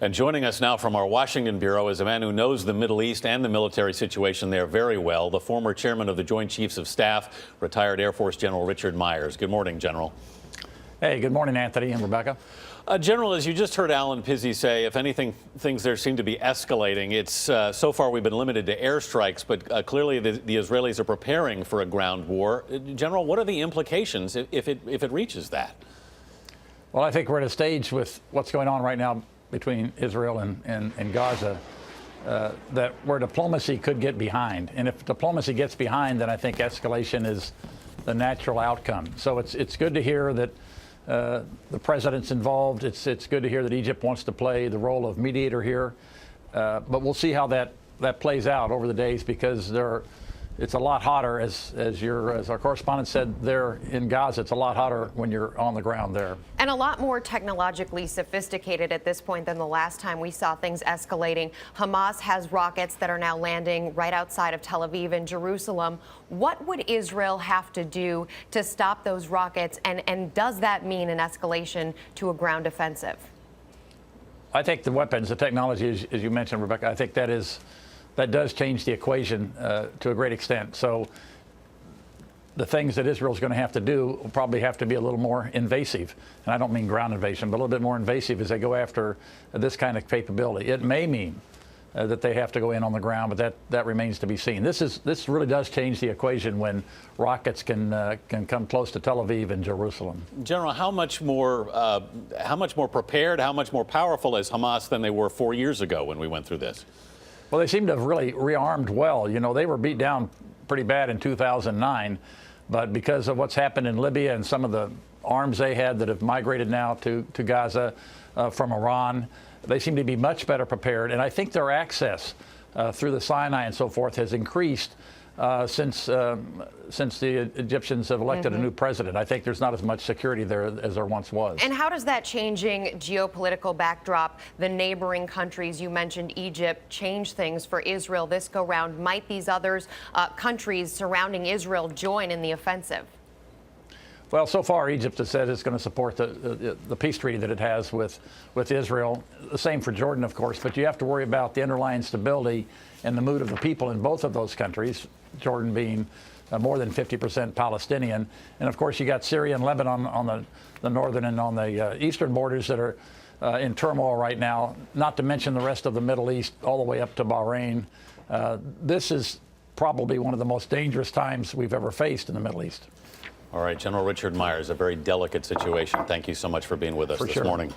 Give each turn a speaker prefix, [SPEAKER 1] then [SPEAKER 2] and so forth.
[SPEAKER 1] And joining us now from our Washington bureau is a man who knows the Middle East and the military situation there very well, the former chairman of the Joint Chiefs of Staff, retired Air Force General Richard Myers. Good morning, General.
[SPEAKER 2] Hey, good morning, Anthony and Rebecca.
[SPEAKER 1] General, as you just heard Alan Pizzi say, if anything, things there seem to be escalating. It's so far we've been limited to airstrikes, but clearly the Israelis are preparing for a ground war. General, what are the implications if it reaches that?
[SPEAKER 2] Well, I think we're at a stage with what's going on right now between Israel and Gaza that where diplomacy could get behind. And if diplomacy gets behind, then I think escalation is the natural outcome. So it's good to hear that the president's involved. It's good to hear that Egypt wants to play the role of mediator here. But we'll see how that plays out over the days, because it's a lot hotter, as our correspondent said, there in Gaza. It's a lot hotter when you're on the ground there.
[SPEAKER 3] And a lot more technologically sophisticated at this point than the last time we saw things escalating. Hamas has rockets that are now landing right outside of Tel Aviv and Jerusalem. What would Israel have to do to stop those rockets? And does that mean an escalation to a ground offensive?
[SPEAKER 2] I think the weapons, the technology, as you mentioned, Rebecca, I think that does change the equation to a great extent. So the things that Israel's going to have to do will probably have to be a little more invasive. And I don't mean ground invasion, but a little bit more invasive as they go after this kind of capability. It may mean that they have to go in on the ground, but that remains to be seen. This really does change the equation when rockets can come close to Tel Aviv and Jerusalem.
[SPEAKER 1] General, how much more prepared, how much more powerful is Hamas than they were 4 years ago when we went through this?
[SPEAKER 2] Well, they seem to have really rearmed well. You know, they were beat down pretty bad in 2009, but because of what's happened in Libya and some of the arms they had that have migrated now to Gaza from Iran, they seem to be much better prepared. And I think their access through the Sinai and so forth has increased since the Egyptians have elected a new president. I think there's not as much security there as there once was.
[SPEAKER 3] And how does that changing geopolitical backdrop, the neighboring countries, you mentioned Egypt, change things for Israel this go round? Might these other countries surrounding Israel join in the offensive?
[SPEAKER 2] Well, so far, Egypt has said it's going to support the peace treaty that it has with Israel. The same for Jordan, of course. But you have to worry about the underlying stability and the mood of the people in both of those countries, Jordan being more than 50% Palestinian. And, of course, you got Syria and Lebanon on the northern and on the eastern borders that are in turmoil right now, not to mention the rest of the Middle East all the way up to Bahrain. This is probably one of the most dangerous times we've ever faced in the Middle East.
[SPEAKER 1] All right, General Richard Myers, a very delicate situation. Thank you so much for being with us this morning.